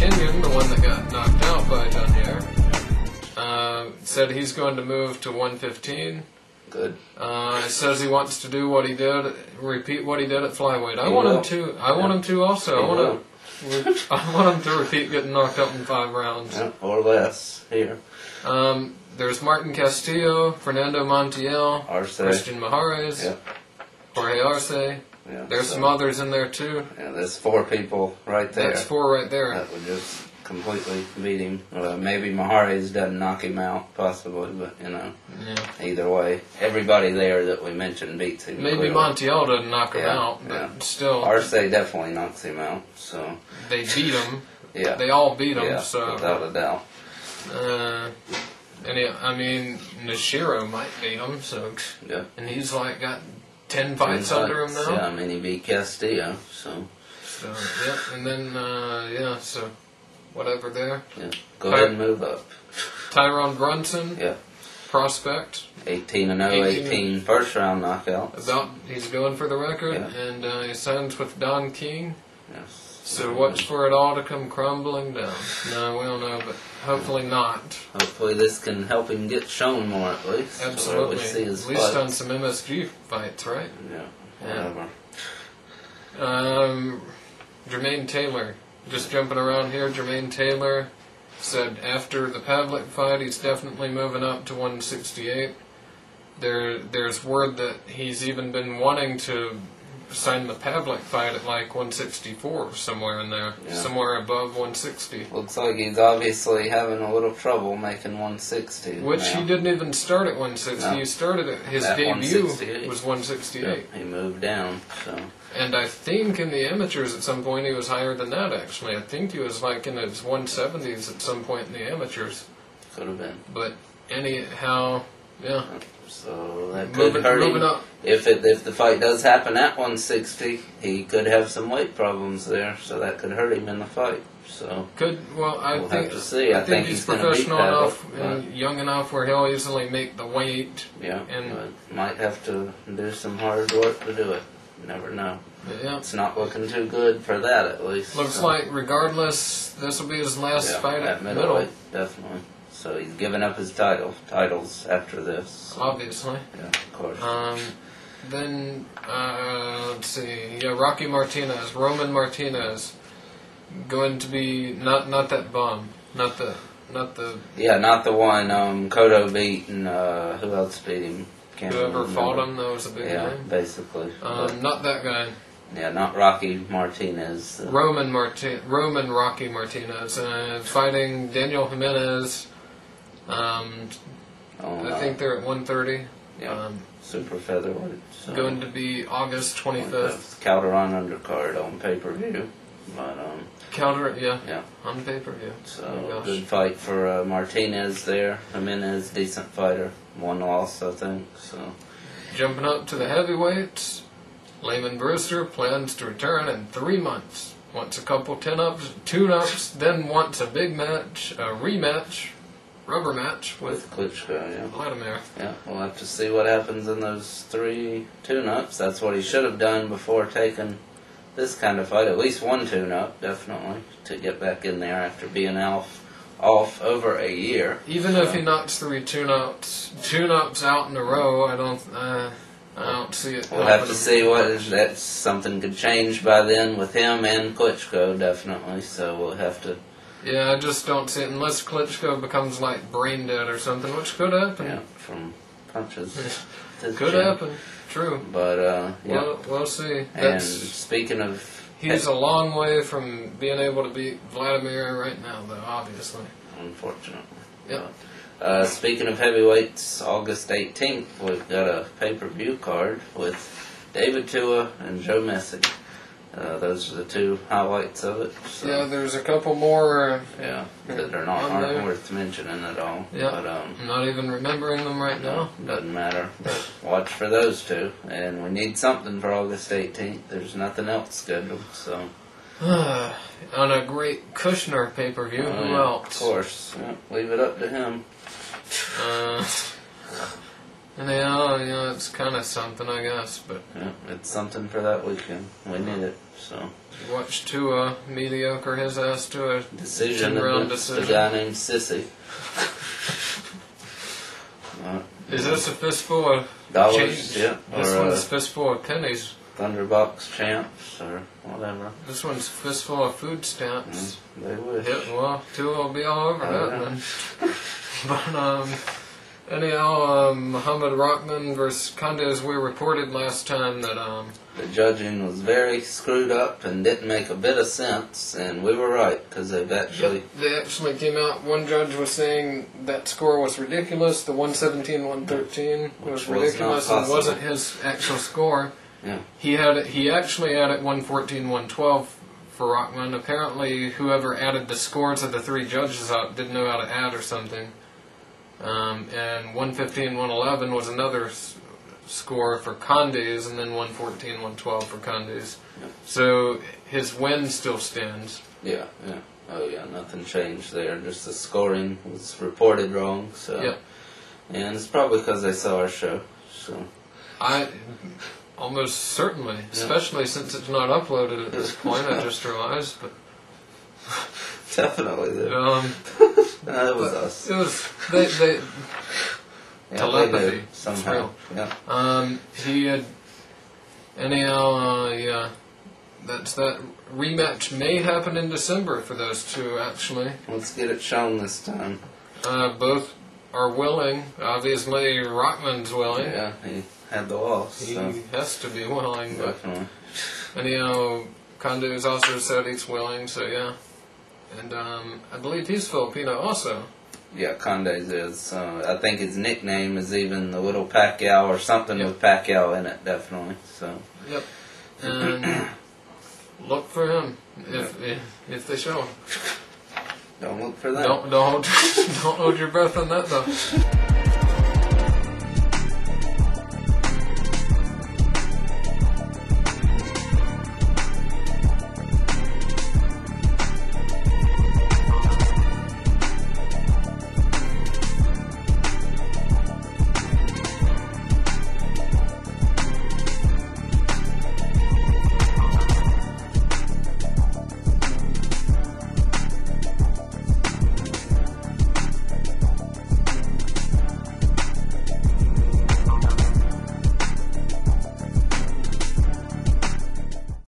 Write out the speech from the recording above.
Darchinyan, the one that got knocked out by Danier, said he's going to move to 115. Good. Says he wants to do what he did, repeat what he did at flyweight. I want him to. I want him to also. I want him to repeat getting knocked out in 5 rounds. Yeah, or less here. There's Martin Castillo, Fernando Montiel, Arce. Christian Mahares, Jorge Arce. Yeah, There's some others in there too. Yeah, there's 4 people right there. That's 4 right there. That would just completely beat him. Maybe Mahares doesn't knock him out, possibly, but either way, everybody there that we mentioned beats him. Maybe Montiel doesn't knock him out, but still. Arce definitely knocks him out. So they beat him. Yeah, they all beat him. Yeah, so without a doubt. Nishiro might beat him. So and he's like got 10 fights 10 under him now. Yeah, I mean he beat Castillo. So and then so whatever there. Yeah, go ahead and move up. Tyrone Brunson. Yeah. Prospect. 18-0, 18 first round knockout. He's going for the record, and he signs with Don King. Yes. So watch for it all to come crumbling down. No, we don't know, but hopefully not. Hopefully this can help him get shown more at least. Absolutely. So we see his at least fights. on some MSG fights, right? Yeah. Whatever. Jermaine Taylor. Just jumping around here, Jermaine Taylor said after the Pavlik fight he's definitely moving up to 168. There's word that he's even been wanting to sign the Pavlik fight at like 164, somewhere in there, somewhere above 160. Looks like he's obviously having a little trouble making 160. Which he didn't even start at 160. No. He started at his debut was 168. Yeah, he moved down. So. And I think in the amateurs at some point he was higher than that. Actually, I think he was like in his 170s at some point in the amateurs. Could have been. But anyhow, yeah. So that could hurt him. Up. If the fight does happen at 160, he could have some weight problems there, so that could hurt him in the fight. So we'll have to see. I think he's going professional to beat enough and young enough where he'll easily make the weight. Yeah, and might have to do some hard work to do it. You never know. Yeah. It's not looking too good for that, at least. Looks like regardless, this will be his last fight at middleweight. Definitely. So he's giving up his titles after this. So. Obviously. Yeah, of course. Then, let's see. Yeah, Rocky Martinez, Roman Martinez, going to be not that bum, not the. Yeah, not the one Cotto beat, and who else beat him? Whoever fought him, that was a big name. Yeah, basically. Not that guy. Yeah, not Rocky Martinez. Roman Rocky Martinez, fighting Daniel Jimenez. I think they're at 130. Yeah, super featherweight. So going to be August 25th. Calderon undercard on pay-per-view. But, on pay-per-view. So, good fight for Martinez there. Jimenez, decent fighter. 1 loss, I think. So, jumping up to the heavyweights, Layman Brewster plans to return in 3 months. Wants a couple 10-ups, tune-ups, then wants a big match, a rematch, rubber match with Klitschko, Vladimir. Yeah, we'll have to see what happens in those 3 tune-ups. That's what he should have done before taking this kind of fight. At least 1 tune-up, definitely, to get back in there after being off over a year. Even if he knocks 3 tune-ups out in a row, I don't see it. We'll have to see that's something could change by then with him and Klitschko, definitely. So we'll have to. Yeah, I just don't see it unless Klitschko becomes like brain dead or something, which could happen. Yeah, from punches. Could happen. True. But we'll see. And speaking of. He's a long way from being able to beat Vladimir right now, though, obviously. Unfortunately. Yeah. Speaking of heavyweights, August 18th, we've got a pay-per-view card with David Tua and Joe Mesi. Those are the 2 highlights of it. So. Yeah, there's a couple more. That aren't worth mentioning at all. Yeah, but, I'm not even remembering them right now. Doesn't matter. But watch for those 2. And we need something for August 18th. There's nothing else scheduled, so. On a great Kushner pay-per-view, who else? Of course. Yeah, leave it up to him. And it's kind of something, I guess. But yeah, it's something for that weekend. We need it. So watch Tua mediocre his ass to a decision 10-round against decision. a guy named Sissy. Is this a fistful of dollars? change? Yeah. This Or one's fistful of pennies. Thunderbox champs or whatever. This one's fistful of food stamps. They wish. Yeah, well, Tua will be all over that yeah. then. But anyhow, Muhammad Rahman versus Conde, as we reported last time that the judging was very screwed up and didn't make a bit of sense, and we were right because they actually came out. One judge was saying that score was ridiculous. The 117-113 was ridiculous and wasn't his actual score. Yeah. He actually had it 114-112 for Rahman. Apparently, whoever added the scores of the three judges up didn't know how to add or something. And 115-111 was another score for Conde's, and then 114-112 for Conde's. Yeah. So his win still stands. Yeah, yeah. Oh yeah, nothing changed there. Just the scoring was reported wrong. So, yeah. And it's probably because they saw our show. So I almost certainly, especially since it's not uploaded at this point. I just realized, but definitely. That was us. It was they telepathy somehow. Yeah. He had anyhow. Yeah. That rematch may happen in December for those two. Actually, let's get it shown this time. Both are willing. Obviously, Rockman's willing. Yeah, he had the loss. He so. has to be willing. But Definitely. anyhow, Conde has also said he's willing. So yeah. And I believe he's Filipino also. Yeah, Conde's is. I think his nickname is even the Little Pacquiao or something with Pacquiao in it, definitely. So. Yep. And look for him if they show him. Don't look for that. Don't hold your breath on that though.